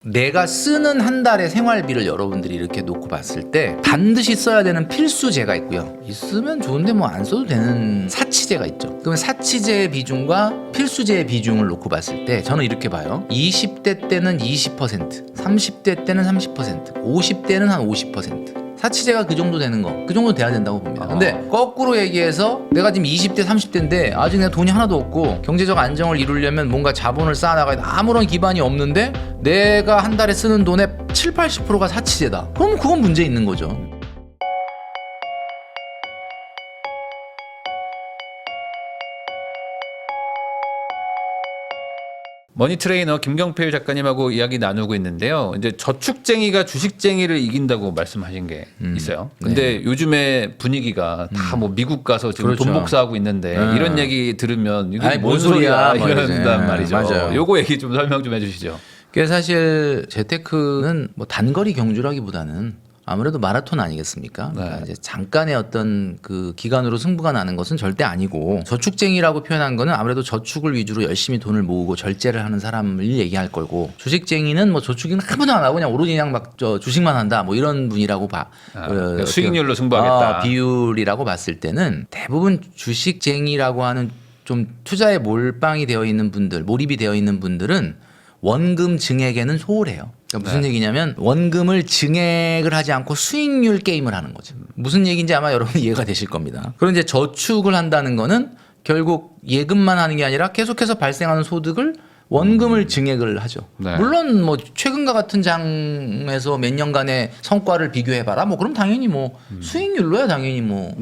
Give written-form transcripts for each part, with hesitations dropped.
내가 쓰는 한 달의 생활비를 여러분들이 이렇게 놓고 봤을 때 반드시 써야 되는 필수재가 있고요. 있으면 좋은데 뭐 안 써도 되는 사치재가 있죠. 그러면 사치재의 비중과 필수재의 비중을 놓고 봤을 때 저는 이렇게 봐요. 20대 때는 20%, 30대 때는 30%, 50대는 한 50%. 사치재가 그 정도 되는 거, 그 정도 돼야 된다고 봅니다. 근데 거꾸로 얘기해서 내가 지금 20대, 30대인데 아직 내가 돈이 하나도 없고 경제적 안정을 이루려면 뭔가 자본을 쌓아나가야 돼. 아무런 기반이 없는데 내가 한 달에 쓰는 돈의 7, 80%가 사치재다. 그럼 그건 문제 있는 거죠. 머니트레이너 김경필 작가님하고 이야기 나누고 있는데요. 이제 저축쟁이가 주식쟁이를 이긴다고 말씀하신 게 있어요. 근데 네. 요즘에 분위기가 다 뭐 미국 가서 지금 그렇죠. 돈 복사하고 있는데 이런 얘기 들으면 이게 아니, 뭔 소리야 뭐 이런단 말이죠. 맞아요. 요거 얘기 좀 설명 좀 해주시죠. 그게 사실 재테크는 뭐 단거리 경주라기보다는 아무래도 마라톤 아니겠습니까? 그러니까 이제 잠깐의 어떤 그 기간으로 승부가 나는 것은 절대 아니고, 저축쟁이라고 표현한 거는 아무래도 저축을 위주로 열심히 돈을 모으고 절제를 하는 사람을 얘기할 거고, 주식쟁이는 뭐 저축은 한 번도 안 하고 그냥 오로지 그냥 막 주식만 한다 뭐 이런 분이라고 봐. 그러니까 수익률로 승부하겠다. 비율이라고 봤을 때는 대부분 주식쟁이라고 하는 좀 투자에 몰빵이 되어 있는 분들, 몰입이 되어 있는 분들은 원금 증액에는 소홀해요. 그러니까 무슨 얘기냐면 원금을 증액을 하지 않고 수익률 게임을 하는 거죠. 무슨 얘기인지 아마 여러분 이해가 되실 겁니다. 그런 이제 저축을 한다는 거는 결국 예금만 하는 게 아니라 계속해서 발생하는 소득을 원금을 증액을 하죠. 네. 물론 뭐 최근과 같은 장에서 몇 년간의 성과를 비교해봐라. 뭐 그럼 당연히 뭐 수익률로야 당연히 뭐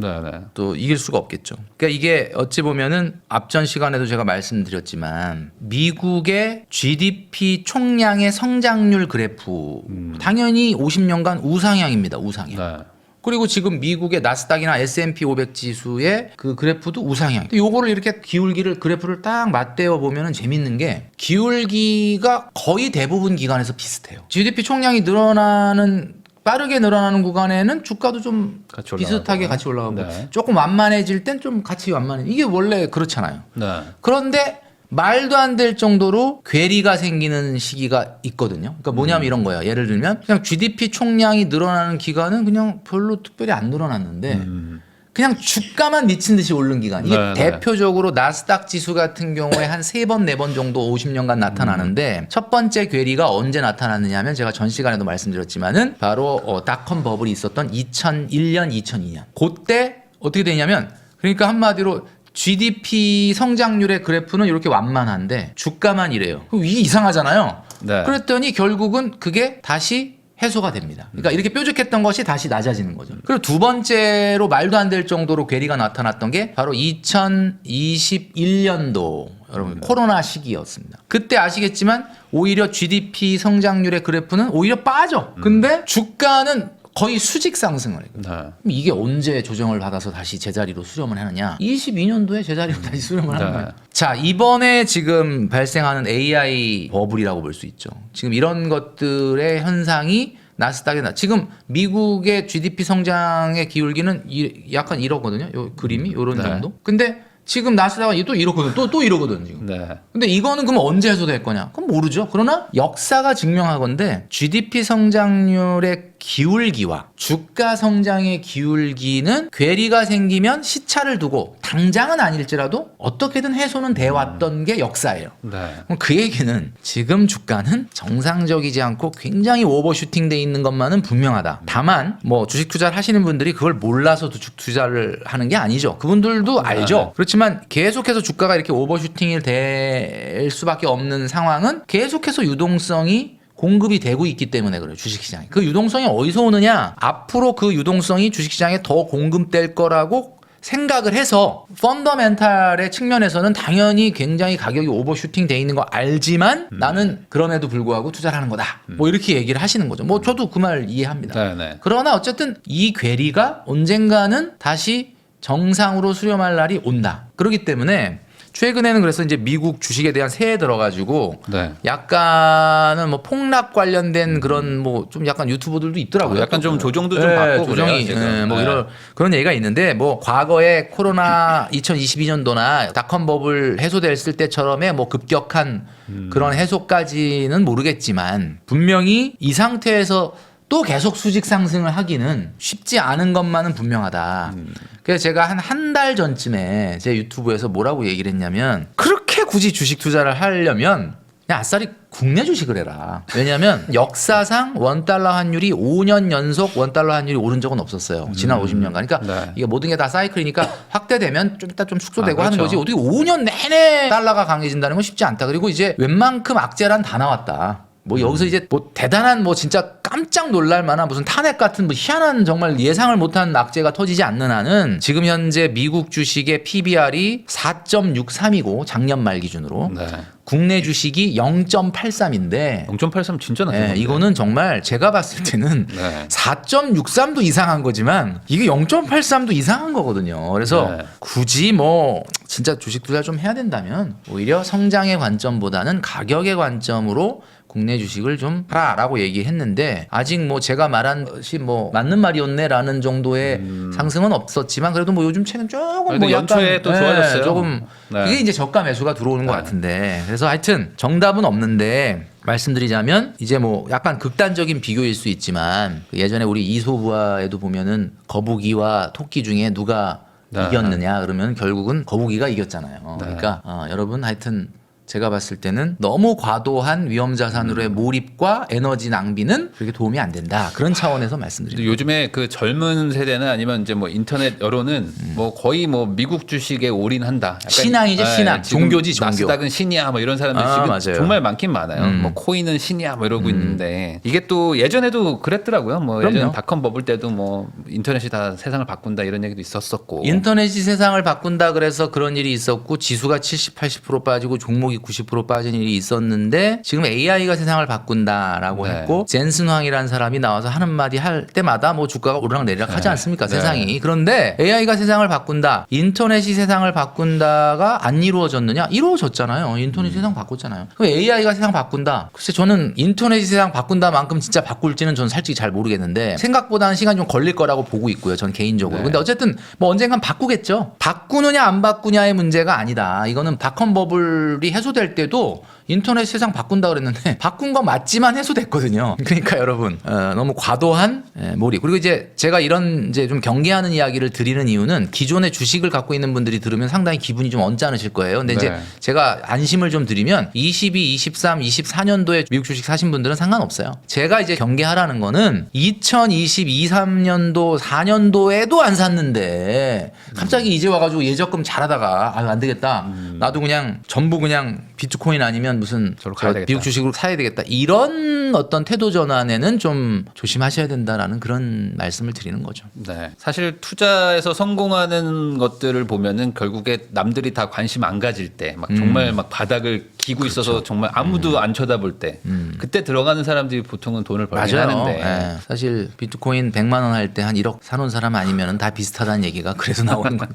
또 이길 수가 없겠죠. 그러니까 이게 어찌 보면은 앞전 시간에도 제가 말씀드렸지만 미국의 GDP 총량의 성장률 그래프 당연히 50년간 우상향입니다. 우상향. 네. 그리고 지금 미국의 나스닥이나 S&P 500 지수의 그 그래프도 우상향. 근데 요거를 이렇게 기울기를 그래프를 딱 맞대어 보면은 재밌는 게 기울기가 거의 대부분 기관에서 비슷해요. GDP 총량이 빠르게 늘어나는 구간에는 주가도 좀 같이 비슷하게 같이 올라가고 네. 조금 완만해질 땐 좀 같이 완만해. 이게 원래 그렇잖아요. 네. 그런데 말도 안 될 정도로 괴리가 생기는 시기가 있거든요. 그러니까 뭐냐면 이런 거예요. 예를 들면 그냥 GDP 총량이 늘어나는 기간은 그냥 별로 특별히 안 늘어났는데 그냥 주가만 미친 듯이 오른 기간. 이게 네, 대표적으로 나스닥 지수 같은 경우에 한 3번, 4번 정도 50년간 나타나는데 첫 번째 괴리가 언제 나타났느냐면 제가 전 시간에도 말씀드렸지만은 바로 닷컴 버블이 있었던 2001년, 2002년. 그때 어떻게 되냐면 그러니까 한마디로 GDP 성장률의 그래프는 이렇게 완만한데 주가만 이래요. 그럼 이게 이상하잖아요. 네. 그랬더니 결국은 그게 다시 해소가 됩니다. 그러니까 이렇게 뾰족했던 것이 다시 낮아지는 거죠. 그리고 두 번째로 말도 안 될 정도로 괴리가 나타났던 게 바로 2021년도 여러분 코로나 시기였습니다. 그때 아시겠지만 오히려 GDP 성장률의 그래프는 오히려 빠져. 근데 주가는 거의 수직 상승을 해요. 네. 그럼 이게 언제 조정을 받아서 다시 제자리로 수렴을 하느냐? 22년도에 제자리로 다시 수렴을 하는 거예요. 자, 이번에 지금 발생하는 AI 버블이라고 볼 수 있죠. 지금 이런 것들의 현상이 나스닥에 지금 미국의 GDP 성장의 기울기는 약간 이러거든요. 요 그림이 요런 정도. 근데 지금 나스닥은 또 이러거든. 또 이러거든 지금. 네. 근데 이거는 그럼 언제 해소될 거냐? 그럼 모르죠. 그러나 역사가 증명하건대 GDP 성장률의 기울기와 주가 성장의 기울기는 괴리가 생기면 시차를 두고 당장은 아닐지라도 어떻게든 해소는 돼 왔던 게 역사예요. 네. 그럼 그 얘기는 지금 주가는 정상적이지 않고 굉장히 오버슈팅 돼 있는 것만은 분명하다. 다만 뭐 주식 투자를 하시는 분들이 그걸 몰라서 주식 투자를 하는 게 아니죠. 그분들도 알죠. 그렇지만 계속해서 주가가 이렇게 오버슈팅이 될 수밖에 없는 상황은 계속해서 유동성이 공급이 되고 있기 때문에 그래요. 주식시장에. 그 유동성이 어디서 오느냐? 앞으로 그 유동성이 주식시장에 더 공급될 거라고 생각을 해서 펀더멘탈의 측면에서는 당연히 굉장히 가격이 오버슈팅 돼 있는 거 알지만 나는 그럼에도 불구하고 투자를 하는 거다. 뭐 이렇게 얘기를 하시는 거죠. 뭐 저도 그 말 이해합니다. 네. 그러나 어쨌든 이 괴리가 언젠가는 다시 정상으로 수렴할 날이 온다. 그렇기 때문에 최근에는 그래서 이제 미국 주식에 대한 세에 들어가지고 네. 약간은 뭐 폭락 관련된 그런 뭐 좀 약간 유튜버들도 있더라고요. 약간 좀 조정도 좀 네, 받고 조정이 그래요, 지금. 뭐 네. 이런 그런 얘기가 있는데 뭐 과거에 코로나 2022년도나 닷컴 버블 해소됐을 때처럼의 뭐 급격한 그런 해소까지는 모르겠지만 분명히 이 상태에서 또 계속 수직 상승을 하기는 쉽지 않은 것만은 분명하다. 그래서 제가 한 달 전쯤에 제 유튜브에서 뭐라고 얘기를 했냐면 그렇게 굳이 주식 투자를 하려면 그냥 아싸리 국내 주식을 해라. 왜냐하면 역사상 원달러 환율이 5년 연속 원달러 환율이 오른 적은 없었어요. 지난 50년간. 그러니까 네. 이게 모든 게 다 사이클이니까 확대되면 좀 이따 좀 축소되고 하는 그렇죠. 거지. 어떻게 5년 내내 달러가 강해진다는 건 쉽지 않다. 그리고 이제 웬만큼 악재란 다 나왔다. 뭐 여기서 이제 뭐 대단한 뭐 진짜 깜짝 놀랄 만한 무슨 탄핵 같은 뭐 희한한 정말 예상을 못한 악재가 터지지 않는 한은 지금 현재 미국 주식의 PBR이 4.63이고 작년 말 기준으로 네. 국내 주식이 0.83인데 0.83 진짜 낮은 건데. 이거는 정말 제가 봤을 때는 네. 4.63도 이상한 거지만 이게 0.83도 이상한 거거든요. 그래서 네. 굳이 뭐 진짜 주식 투자 좀 해야 된다면 오히려 성장의 관점보다는 가격의 관점으로 국내 주식을 좀 하라라고 얘기했는데 아직 뭐 제가 말한 것이 뭐 맞는 말이었네라는 정도의 상승은 없었지만 그래도 뭐 요즘 최근 조금 그래도 뭐 연초에 약간, 또 좋아졌어요. 조금 네. 그게 이제 저가 매수가 들어오는 것 같은데 그래서 하여튼 정답은 없는데 말씀드리자면 이제 뭐 약간 극단적인 비교일 수 있지만 예전에 우리 이소부화에도 보면은 거북이와 토끼 중에 누가 네. 이겼느냐 그러면 결국은 거북이가 이겼잖아요. 네. 그러니까 여러분 하여튼 제가 봤을 때는 너무 과도한 위험 자산으로의 몰입과 에너지 낭비는 그렇게 도움이 안 된다. 그런 차원에서 말씀드립니다. 요즘에 그 젊은 세대는 아니면 이제 뭐 인터넷 여론은 뭐 거의 뭐 미국 주식에 올인한다. 약간 신앙이죠, 신앙. 지금 종교지, 종교. 나스닥은 신이야 뭐 이런 사람들 아, 지금 맞아요. 정말 많긴 많아요. 뭐 코인은 신이야 뭐 이러고 있는데 이게 또 예전에도 그랬더라고요. 뭐 그럼요. 예전 닷컴 버블 때도 뭐 인터넷이 다 세상을 바꾼다 이런 얘기도 있었었고. 인터넷이 세상을 바꾼다 그래서 그런 일이 있었고 지수가 70, 80% 빠지고 종목이 90% 빠진 일이 있었는데 지금 AI가 세상을 바꾼다라고 네. 했고 젠슨 황이라는 사람이 나와서 하는 말이 할 때마다 뭐 주가가 오르락 내리락 하지 않습니까? 네. 세상이. 그런데 AI가 세상을 바꾼다. 인터넷이 세상을 바꾼다가 안 이루어졌느냐? 이루어졌잖아요. 인터넷이 세상 바꿨잖아요. 그럼 AI가 세상 바꾼다. 글쎄 저는 인터넷이 세상 바꾼다만큼 진짜 바꿀지는 저는 솔직히 잘 모르겠는데 생각보다는 시간이 좀 걸릴 거라고 보고 있고요. 전 개인적으로. 네. 근데 어쨌든 뭐 언젠간 바꾸겠죠. 바꾸느냐 안 바꾸냐의 문제가 아니다. 이거는 닷컴 버블이 해소될 때도 인터넷 세상 바꾼다 그랬는데 바꾼 건 맞지만 해소됐거든요. 그러니까 여러분 너무 과도한 몰입. 그리고 이제 제가 이런 이제 좀 경계하는 이야기를 드리는 이유는 기존의 주식을 갖고 있는 분들이 들으면 상당히 기분이 좀 언짢으실 거예요. 근데 이제 네. 제가 안심을 좀 드리면 22, 23, 24년도에 미국 주식 사신 분들은 상관없어요. 제가 이제 경계하라는 거는 2022, 3년도, 4년도에도 안 샀는데 갑자기 이제 와가지고 예적금 잘하다가 아유 안 되겠다. 나도 그냥 전부 그냥 비트코인 아니면 무슨 저로 가야 되겠다. 미국 주식으로 사야 되겠다. 이런 어떤 태도 전환에는 좀 조심하셔야 된다라는 그런 말씀을 드리는 거죠. 네. 사실 투자에서 성공하는 것들을 보면은 결국에 남들이 다 관심 안 가질 때 막 정말 막 바닥을 기고 있어서 정말 아무도 안 쳐다볼 때 그때 들어가는 사람들이 보통은 돈을 벌긴 맞아요. 하는데 예. 사실 비트코인 100만 원 할 때 한 1억 사놓은 사람 아니면 다 비슷하다는 얘기가 그래서 나오는 건.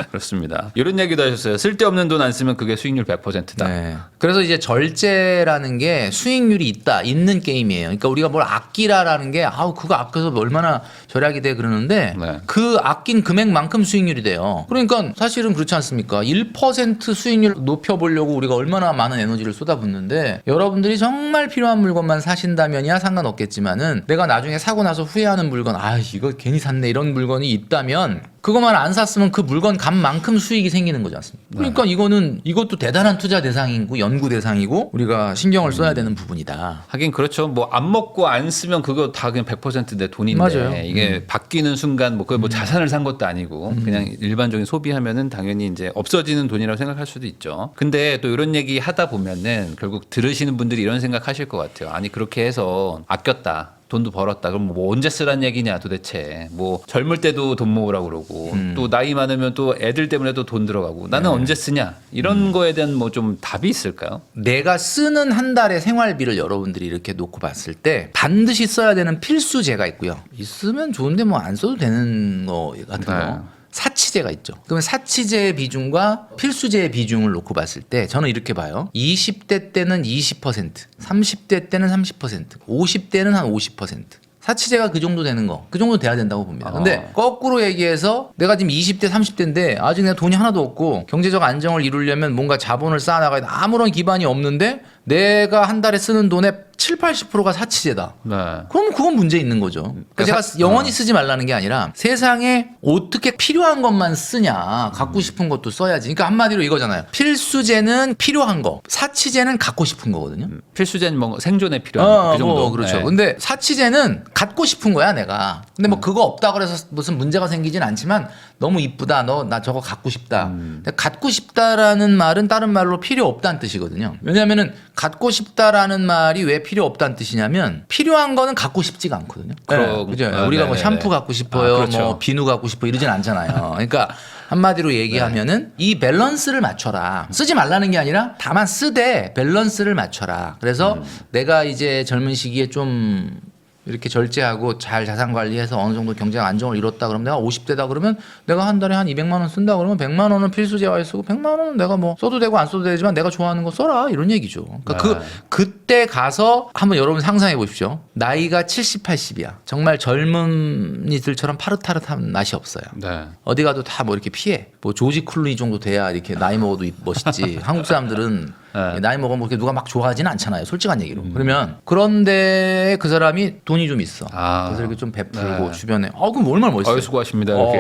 그렇습니다. 이런 얘기도 하셨어요. 쓸데없는 돈 안 쓰면 그게 수익률 100%다. 네. 그래서 이제 절제라는 게 수익률이 있는 게임이에요. 그러니까 우리가 뭘 아끼라라는 게 아우 그거 아껴서 얼마나 절약이 돼 그러는데 네. 그 아낀 금액만큼 수익률이 돼요. 그러니까 사실은 그렇지 않습니까? 1% 수익률 높여보려고 우리가 얼마나 많은 에너지를 쏟아붓는데 여러분들이 정말 필요한 물건만 사신다면야 상관없겠지만은 내가 나중에 사고 나서 후회하는 물건 아 이거 괜히 샀네 이런 물건이 있다면 그것만 안 샀으면 그 물건 값만큼 수익이 생기는 거지 않습니까? 그러니까 이것도 대단한 투자 대상이고 연구 대상이고 우리가 신경을 써야 되는 부분이다. 하긴 그렇죠. 뭐 안 먹고 안 쓰면 그거 다 그냥 100% 내 돈인데 맞아요. 이게 바뀌는 순간 뭐 그게 뭐 자산을 산 것도 아니고 그냥 일반적인 소비하면은 당연히 이제 없어지는 돈이라고 생각할 수도 있죠. 근데 또 이런 얘기 하다 보면은 결국 들으시는 분들이 이런 생각하실 것 같아요. 아니 그렇게 해서 아꼈다. 돈도 벌었다. 그럼 뭐 언제 쓰란 얘기냐 도대체. 뭐 젊을 때도 돈 모으라고 그러고 또 나이 많으면 또 애들 때문에도 돈 들어가고 나는 언제 쓰냐. 이런 거에 대한 뭐 좀 답이 있을까요? 내가 쓰는 한 달의 생활비를 여러분들이 이렇게 놓고 봤을 때 반드시 써야 되는 필수제가 있고요. 있으면 좋은데 뭐 안 써도 되는 거 같은 거. 네. 사치제가 있죠. 그러면 사치제의 비중과 필수제의 비중을 놓고 봤을 때 저는 이렇게 봐요. 20대 때는 20%, 30대 때는 30%, 50대는 한 50%. 사치제가 그 정도 되는 거, 그 정도 돼야 된다고 봅니다. 근데 거꾸로 얘기해서 내가 지금 20대, 30대인데 아직 내가 돈이 하나도 없고 경제적 안정을 이루려면 뭔가 자본을 쌓아나가야 돼. 아무런 기반이 없는데 내가 한 달에 쓰는 돈의 7, 80%가 사치제다. 네. 그럼 그건 문제 있는 거죠. 그러니까 제가 영원히 쓰지 말라는 게 아니라 세상에 어떻게 필요한 것만 쓰냐. 갖고 싶은 것도 써야지. 그러니까 한마디로 이거잖아요. 필수제는 필요한 거, 사치제는 갖고 싶은 거거든요. 필수제는 뭐 생존에 필요한 그 정도. 뭐 그렇죠. 네. 근데 사치제는 갖고 싶은 거야 내가. 근데 뭐 그거 없다 그래서 무슨 문제가 생기진 않지만 너무 이쁘다. 너 나 저거 갖고 싶다. 근데 갖고 싶다라는 말은 다른 말로 필요 없다는 뜻이거든요. 왜냐하면은 갖고 싶다라는 말이 왜 필요 없다는 뜻이냐면 필요한 거는 갖고 싶지가 않거든요. 그죠? 우리가 뭐 샴푸 갖고 싶어요, 그렇죠. 뭐 비누 갖고 싶어 이러진 않잖아요. 그러니까 한마디로 얘기하면은 이 밸런스를 맞춰라. 쓰지 말라는 게 아니라 다만 쓰되 밸런스를 맞춰라. 그래서 내가 이제 젊은 시기에 좀 이렇게 절제하고 잘 자산 관리해서 어느 정도 경제적 안정을 이뤘다 그러면 내가 50대다 그러면 내가 한 달에 한 200만 원 쓴다 그러면 100만 원은 필수재화에 쓰고 100만 원은 내가 뭐 써도 되고 안 써도 되지만 내가 좋아하는 거 써라 이런 얘기죠. 그러니까 그때 가서 한번 여러분 상상해 보십시오. 나이가 70, 80이야. 정말 젊은이들처럼 파릇파릇한 맛이 없어요. 네. 어디 가도 다 뭐 이렇게 피해. 뭐 조지 클루니 정도 돼야 이렇게 나이 먹어도 멋있지. 한국 사람들은 나이 먹으면 이렇게 누가 막 좋아하지는 않잖아요. 솔직한 얘기로. 그러면 그런데 그 사람이 돈이 좀 있어. 그래서 이렇게 좀 베풀고 주변에 그럼 얼마나 멋있어요. 수고하십니다. 이렇게.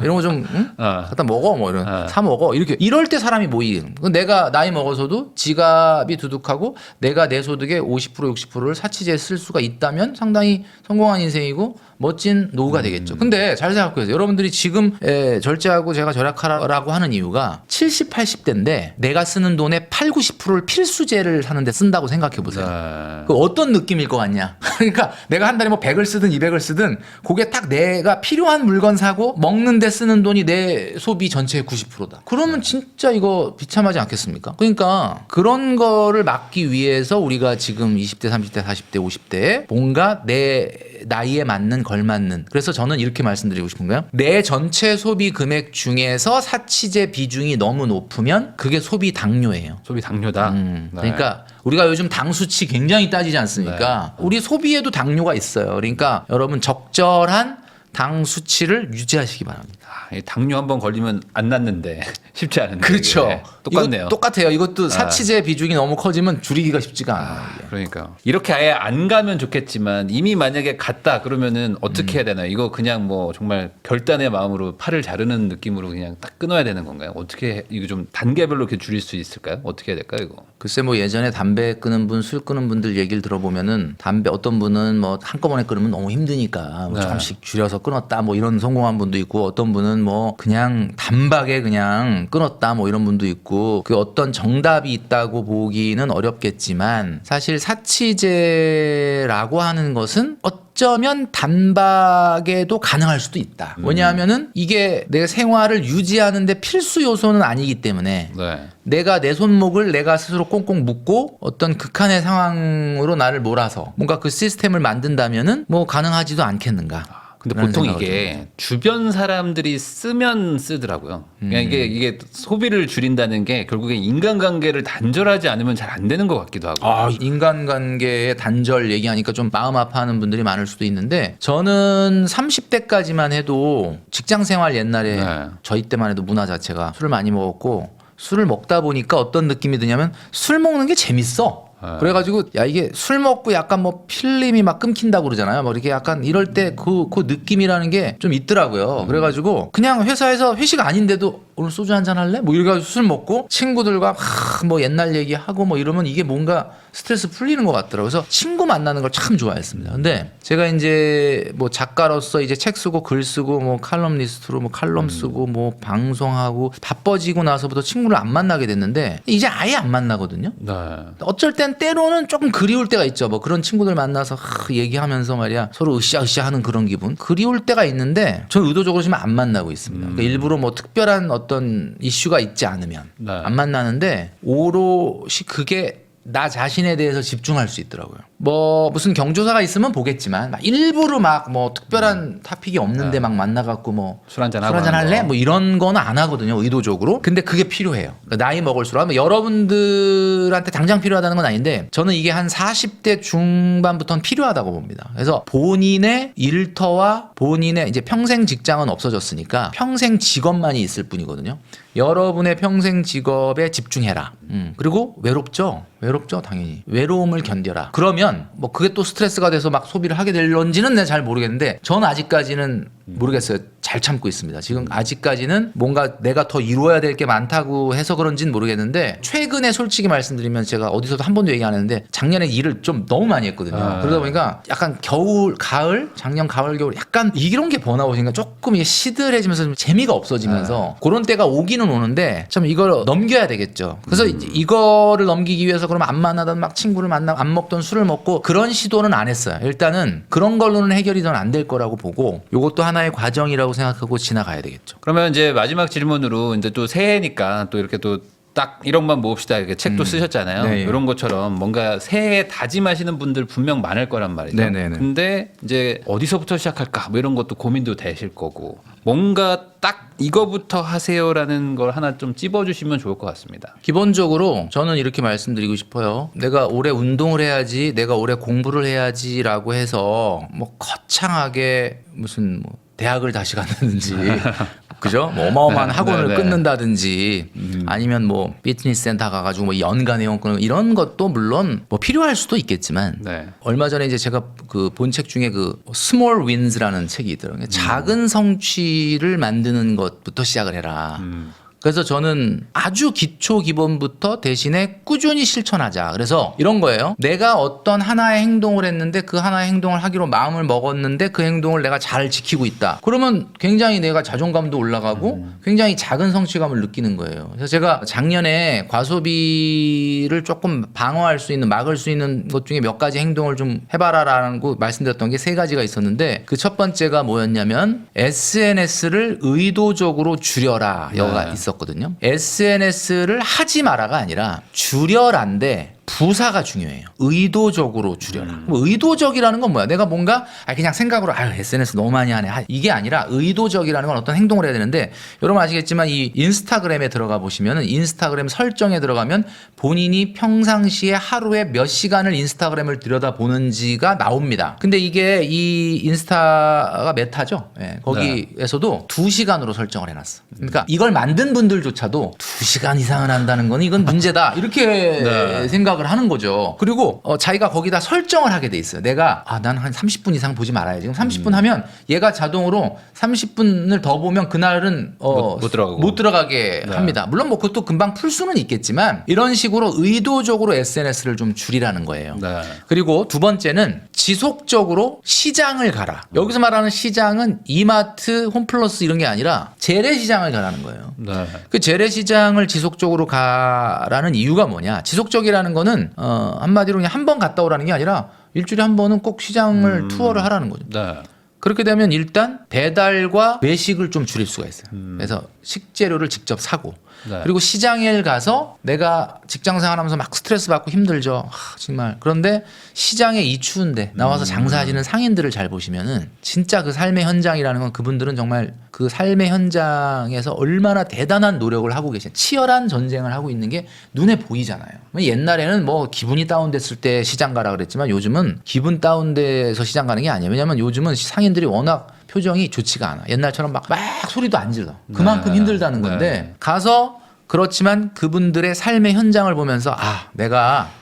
이런 거 좀 갖다 먹어 뭐 이런 사 먹어 이렇게 이럴 때 사람이 모이는. 내가 나이 먹어서도 지갑이 두둑하고 내가 내 소득의 50% 60%를 사치제에 쓸 수가 있다면 상당히 성공한 인생이고 멋진 노후가 되겠죠. 근데 잘 생각해 보세요. 여러분들이 지금 절제하고 제가 절약하라고 하는 이유가 70, 80대인데 내가 쓰는 돈의 8, 90%를 필수제를 사는데 쓴다고 생각해 보세요. 그 어떤 느낌일 것 같냐? 그러니까 내가 한 달에 뭐 100을 쓰든 200을 쓰든 그게 딱 내가 필요한 물건 사고 먹는 데 쓰는 돈이 내 소비 전체의 90%다. 그러면 진짜 이거 비참하지 않겠습니까? 그러니까 그런 거를 막기 위해서 우리가 지금 20대, 30대, 40대, 50대에 뭔가 내 나이에 맞는 걸맞는. 그래서 저는 이렇게 말씀드리고 싶은 거예요. 내 전체 소비 금액 중에서 사치제 비중이 너무 높으면 그게 소비 당뇨예요. 소비 당뇨다. 네. 그러니까 우리가 요즘 당 수치 굉장히 따지지 않습니까? 우리 소비에도 당뇨가 있어요. 그러니까 여러분 적절한 당 수치를 유지하시기 바랍니다. 당뇨 한번 걸리면 안 낫는데 쉽지 않은데. 그렇죠. 똑같네요. 이거 똑같아요. 이것도 사치제 비중이 너무 커지면 줄이기가 쉽지가 않아요. 이게. 그러니까 이렇게 아예 안 가면 좋겠지만 이미 만약에 갔다 그러면은 어떻게 해야 되나요? 이거 그냥 뭐 정말 결단의 마음으로 팔을 자르는 느낌으로 그냥 딱 끊어야 되는 건가요? 어떻게 이거 좀 단계별로 이렇게 줄일 수 있을까요? 어떻게 해야 될까요, 이거? 글쎄 뭐 예전에 담배 끊은 분, 술 끊은 분들 얘기를 들어보면은 담배 어떤 분은 뭐 한꺼번에 끊으면 너무 힘드니까 뭐 조금씩 줄여서 끊었다 뭐 이런 성공한 분도 있고 어떤 분은 뭐 그냥 단박에 그냥 끊었다 뭐 이런 분도 있고 그 어떤 정답이 있다고 보기는 어렵겠지만 사실 사치제라고 하는 것은 어쩌면 단박에도 가능할 수도 있다. 왜냐하면은 이게 내 생활을 유지하는데 필수 요소는 아니기 때문에 내가 내 손목을 내가 스스로 꽁꽁 묶고 어떤 극한의 상황으로 나를 몰아서 뭔가 그 시스템을 만든다면은 뭐 가능하지도 않겠는가. 근데 보통 이게 주변 사람들이 쓰면 쓰더라고요. 그러니까 이게 소비를 줄인다는 게 결국에 인간관계를 단절하지 않으면 잘 안 되는 것 같기도 하고. 인간관계의 단절 얘기하니까 좀 마음 아파하는 분들이 많을 수도 있는데 저는 30대까지만 해도 직장생활 옛날에 저희 때만 해도 문화 자체가 술을 많이 먹었고 술을 먹다 보니까 어떤 느낌이 드냐면 술 먹는 게 재밌어. 그래가지고 야 이게 술 먹고 약간 뭐 필름이 막 끊긴다고 그러잖아요. 뭐 이렇게 약간 이럴 때 그 느낌이라는 게 좀 있더라고요. 그래가지고 그냥 회사에서 회식 아닌데도 오늘 소주 한잔 할래? 뭐 이래가지고 술 먹고 친구들과 뭐 옛날 얘기하고 뭐 이러면 이게 뭔가 스트레스 풀리는 것 같더라고요. 그래서 친구 만나는 걸 참 좋아했습니다. 근데 제가 이제 뭐 작가로서 이제 책 쓰고 글 쓰고 뭐 칼럼니스트로 뭐 칼럼 쓰고 뭐 방송하고 바빠지고 나서부터 친구를 안 만나게 됐는데 이제 아예 안 만나거든요. 어쩔 땐 때로는 조금 그리울 때가 있죠. 뭐 그런 친구들 만나서 얘기하면서 말이야 서로 으쌰으쌰 하는 그런 기분 그리울 때가 있는데 저는 의도적으로 지금 안 만나고 있습니다. 그러니까 일부러 뭐 특별한 어떤 이슈가 있지 않으면 안 만나는데 오롯이 그게 나 자신에 대해서 집중할 수 있더라고요. 뭐 무슨 경조사가 있으면 보겠지만 막 일부러 막 뭐 특별한 토픽이 없는데 막 만나갖고 뭐 술 한잔 술 하고 한잔 하는 할래? 거. 뭐 이런 거는 안 하거든요, 의도적으로. 근데 그게 필요해요. 그러니까 나이 먹을수록 뭐 여러분들한테 당장 필요하다는 건 아닌데 저는 이게 한 40대 중반부터는 필요하다고 봅니다. 그래서 본인의 일터와 본인의 이제 평생 직장은 없어졌으니까 평생 직업만이 있을 뿐이거든요. 여러분의 평생 직업에 집중해라. 그리고 외롭죠? 외롭죠, 당연히. 외로움을 견뎌라. 그러면 뭐 그게 또 스트레스가 돼서 막 소비를 하게 될런지는 내가 잘 모르겠는데 저는 아직까지는 모르겠어요. 잘 참고 있습니다. 지금 아직까지는 뭔가 내가 더 이루어야 될 게 많다고 해서 그런지는 모르겠는데 최근에 솔직히 말씀드리면 제가 어디서도 한 번도 얘기 안 했는데 작년에 일을 좀 너무 많이 했거든요. 그러다 보니까 약간 겨울, 가을, 작년 가을, 겨울 약간 이런 게 번아웃인가 조금 이게 시들해지면서 좀 재미가 없어지면서 그런 때가 오기는 오는데 참 이걸 넘겨야 되겠죠. 그래서 이제 이거를 넘기기 위해서 그러면 안 만나던 막 친구를 만나고 안 먹던 술을 먹고 그런 시도는 안 했어요. 일단은 그런 걸로는 해결이 전 안 될 거라고 보고 이것도 하나의 과정이라고 생각하고 지나가야 되겠죠. 그러면 이제 마지막 질문으로 이제 또 새해니까 또 이렇게 또 딱 이런 것만 모읍시다 이렇게 책도 쓰셨잖아요. 네. 이런 것처럼 뭔가 새해 다짐하시는 분들 분명 많을 거란 말이죠. 네네네. 근데 이제 어디서부터 시작할까 뭐 이런 것도 고민도 되실 거고 뭔가 딱 이거부터 하세요라는 걸 하나 좀 찝어주시면 좋을 것 같습니다. 기본적으로 저는 이렇게 말씀드리고 싶어요. 내가 올해 운동을 해야지, 내가 올해 공부를 해야지라고 해서 뭐 거창하게 무슨 뭐 대학을 다시 간다든지, 그죠? 뭐 어마어마한 학원을 네. 끊는다든지, 아니면 뭐 피트니스 센터 가가지고 뭐 연간 회원 끊는 이런 것도 물론 뭐 필요할 수도 있겠지만, 네. 얼마 전에 이제 제가 그 본 책 중에 그 Small Wins라는 책이 있더라고요. 작은 성취를 만드는 것부터 시작을 해라. 그래서 저는 아주 기초 기본부터 대신에 꾸준히 실천하자. 그래서 이런 거예요. 내가 어떤 하나의 행동을 했는데 그 하나의 행동을 하기로 마음을 먹었는데 그 행동을 내가 잘 지키고 있다. 그러면 굉장히 내가 자존감도 올라가고 굉장히 작은 성취감을 느끼는 거예요. 그래서 제가 작년에 과소비를 조금 방어할 수 있는, 막을 수 있는 것 중에 몇 가지 행동을 좀 해봐라라는 거 말씀드렸던 게 3가지가 있었는데 그 첫 번째가 뭐였냐면 SNS를 의도적으로 줄여라. 여가 있었거든요. SNS를 하지 마라가 아니라 줄여란데 부사가 중요해요. 의도적으로 줄여라. 뭐 의도적이라는 건 뭐야? 내가 뭔가 그냥 생각으로 SNS 너무 많이 하네. 이게 아니라 의도적이라는 건 어떤 행동을 해야 되는데 여러분 아시겠지만 이 인스타그램에 들어가 보시면은 인스타그램 설정에 들어가면 본인이 평상시에 하루에 몇 시간을 인스타그램을 들여다보는지가 나옵니다. 근데 이게 이 인스타가 메타죠. 예, 거기에서도 2시간으로 설정을 해놨어. 그러니까 이걸 만든 분들조차도 2시간 이상을 한다는 건 이건 문제다. 이렇게 생각을 하는 거죠. 그리고 자기가 거기다 설정을 하게 돼 있어요. 내가 난 한 30분 이상 보지 말아야지. 지금 30분 하면 얘가 자동으로 30분을 더 보면 그날은 못 들어가게 합니다. 물론 뭐 그것도 금방 풀 수는 있겠지만 이런 식으로 의도적으로 SNS를 좀 줄이라는 거예요. 네. 그리고 두 번째는 지속적으로 시장을 가라. 여기서 말하는 시장은 이마트, 홈플러스 이런 게 아니라 재래시장을 가라는 거예요. 네. 그 재래시장을 지속적으로 가라는 이유가 뭐냐? 지속적이라는 거는 한마디로 그냥 한 번 갔다 오라는 게 아니라 일주일에 한 번은 꼭 시장을 투어를 하라는 거죠. 네. 그렇게 되면 일단 배달과 외식을 좀 줄일 수가 있어요. 그래서 식재료를 직접 사고 네. 그리고 시장에 가서 내가 직장생활하면서 막 스트레스 받고 힘들죠. 정말. 그런데 시장에 이 추운데 나와서 장사하시는 상인들을 잘 보시면은 진짜 그 삶의 현장이라는 건 그분들은 정말 그 삶의 현장에서 얼마나 대단한 노력을 하고 계신 치열한 전쟁을 하고 있는 게 눈에 보이잖아요. 옛날에는 뭐 기분이 다운됐을 때 시장 가라 그랬지만 요즘은 기분 다운돼서 시장 가는 게 아니에요. 왜냐하면 요즘은 상인들이 워낙 표정이 좋지가 않아. 옛날처럼 막 소리도 안 질러. 그만큼 힘들다는 건데 가서 그렇지만 그분들의 삶의 현장을 보면서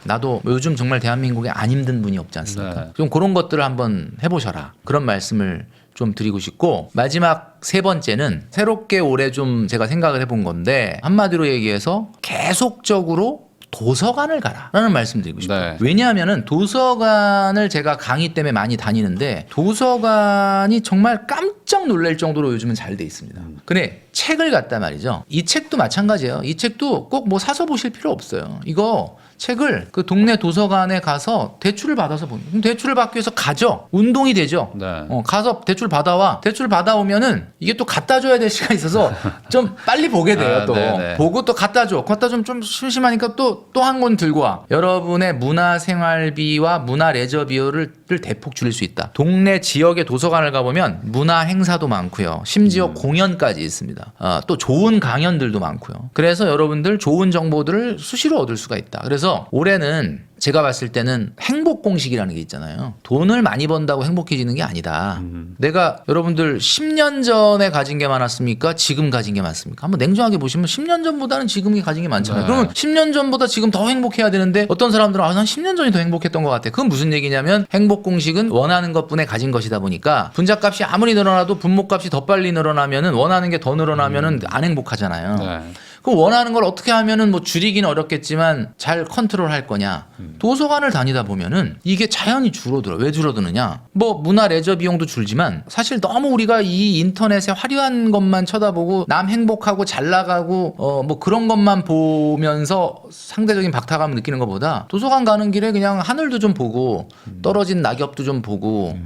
나도 요즘 정말 대한민국에 안 힘든 분이 없지 않습니까? 좀 그런 것들을 한번 해보셔라. 그런 말씀을 좀 드리고 싶고 마지막 3번째는 새롭게 올해 좀 제가 생각을 해본 건데 한마디로 얘기해서 계속적으로 도서관을 가라라는 말씀드리고 싶어요. 네. 왜냐하면은 도서관을 제가 강의 때문에 많이 다니는데 도서관이 정말 깜짝 놀랄 정도로 요즘은 잘 돼 있습니다. 근데 책을 갖다 말이죠. 이 책도 마찬가지예요. 이 책도 꼭 뭐 사서 보실 필요 없어요. 이거 책을 그 동네 도서관에 가서 대출을 받아서 보는. 그럼 대출을 받기 위해서 가죠. 운동이 되죠. 네. 가서 대출 받아와. 대출 받아오면은 이게 또 갖다 줘야 될 시간이 있어서 좀 빨리 보게 돼요. 또 네네. 보고 또 갖다 줘. 갖다 주면 좀 심심하니까 또 한 권 들고 와. 여러분의 문화생활비와 문화레저비를 대폭 줄일 수 있다. 동네 지역의 도서관을 가보면 문화 행사도 많고요. 심지어 공연까지 있습니다. 또 좋은 강연들도 많고요. 그래서 여러분들 좋은 정보들을 수시로 얻을 수가 있다. 그래서 올해는 제가 봤을 때는 행복 공식이라는 게 있잖아요. 돈을 많이 번다고 행복해지는 게 아니다. 내가 여러분들 10년 전에 가진 게 많았습니까? 지금 가진 게 많습니까? 한번 냉정하게 보시면 10년 전보다는 지금이 가진 게 많잖아요. 네. 그러면 10년 전보다 지금 더 행복해야 되는데 어떤 사람들은 난 10년 전이 더 행복했던 것 같아. 그건 무슨 얘기냐면 행복 공식은 원하는 것분에 가진 것이다 보니까 분자값이 아무리 늘어나도 분모값이 더 빨리 늘어나면은 원하는 게 더 늘어나면은 안 행복하잖아요. 네. 그 원하는 걸 어떻게 하면은 뭐 줄이기는 어렵겠지만 잘 컨트롤할 거냐. 도서관을 다니다 보면은 이게 자연히 줄어들어. 왜 줄어드느냐? 뭐 문화 레저 비용도 줄지만 사실 너무 우리가 이 인터넷의 화려한 것만 쳐다보고 남 행복하고 잘 나가고 뭐 그런 것만 보면서 상대적인 박탈감을 느끼는 것보다 도서관 가는 길에 그냥 하늘도 좀 보고 떨어진 낙엽도 좀 보고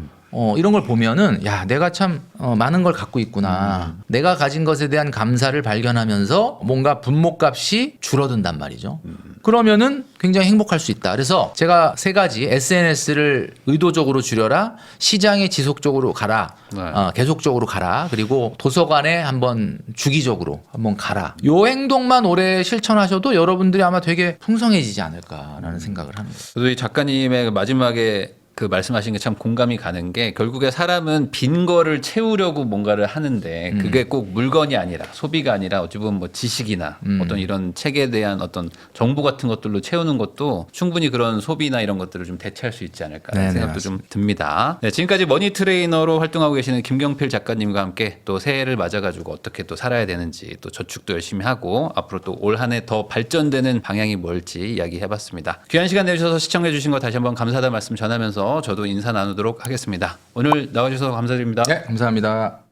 이런 걸 보면은 야 내가 참 많은 걸 갖고 있구나. 내가 가진 것에 대한 감사를 발견하면서 뭔가 분모값이 줄어든단 말이죠. 그러면은 굉장히 행복할 수 있다. 그래서 제가 세 가지 SNS를 의도적으로 줄여라. 시장에 지속적으로 가라. 네. 계속적으로 가라. 그리고 도서관에 한번 주기적으로 한번 가라. 요 행동만 올해 실천하셔도 여러분들이 아마 되게 풍성해지지 않을까라는 생각을 합니다. 저도 이 작가님의 마지막에 그 말씀하신 게 참 공감이 가는 게 결국에 사람은 빈 거를 채우려고 뭔가를 하는데 그게 꼭 물건이 아니라 소비가 아니라 어찌 보면 뭐 지식이나 어떤 이런 책에 대한 어떤 정보 같은 것들로 채우는 것도 충분히 그런 소비나 이런 것들을 좀 대체할 수 있지 않을까 생각도 좀 듭니다. 네, 지금까지 머니 트레이너로 활동하고 계시는 김경필 작가님과 함께 또 새해를 맞아가지고 어떻게 또 살아야 되는지 또 저축도 열심히 하고 앞으로 또 올 한 해 더 발전되는 방향이 뭘지 이야기해봤습니다. 귀한 시간 내주셔서 시청해주신 거 다시 한번 감사하다는 말씀 전하면서 저도 인사 나누도록 하겠습니다. 오늘 나와주셔서 감사드립니다. 네, 감사합니다.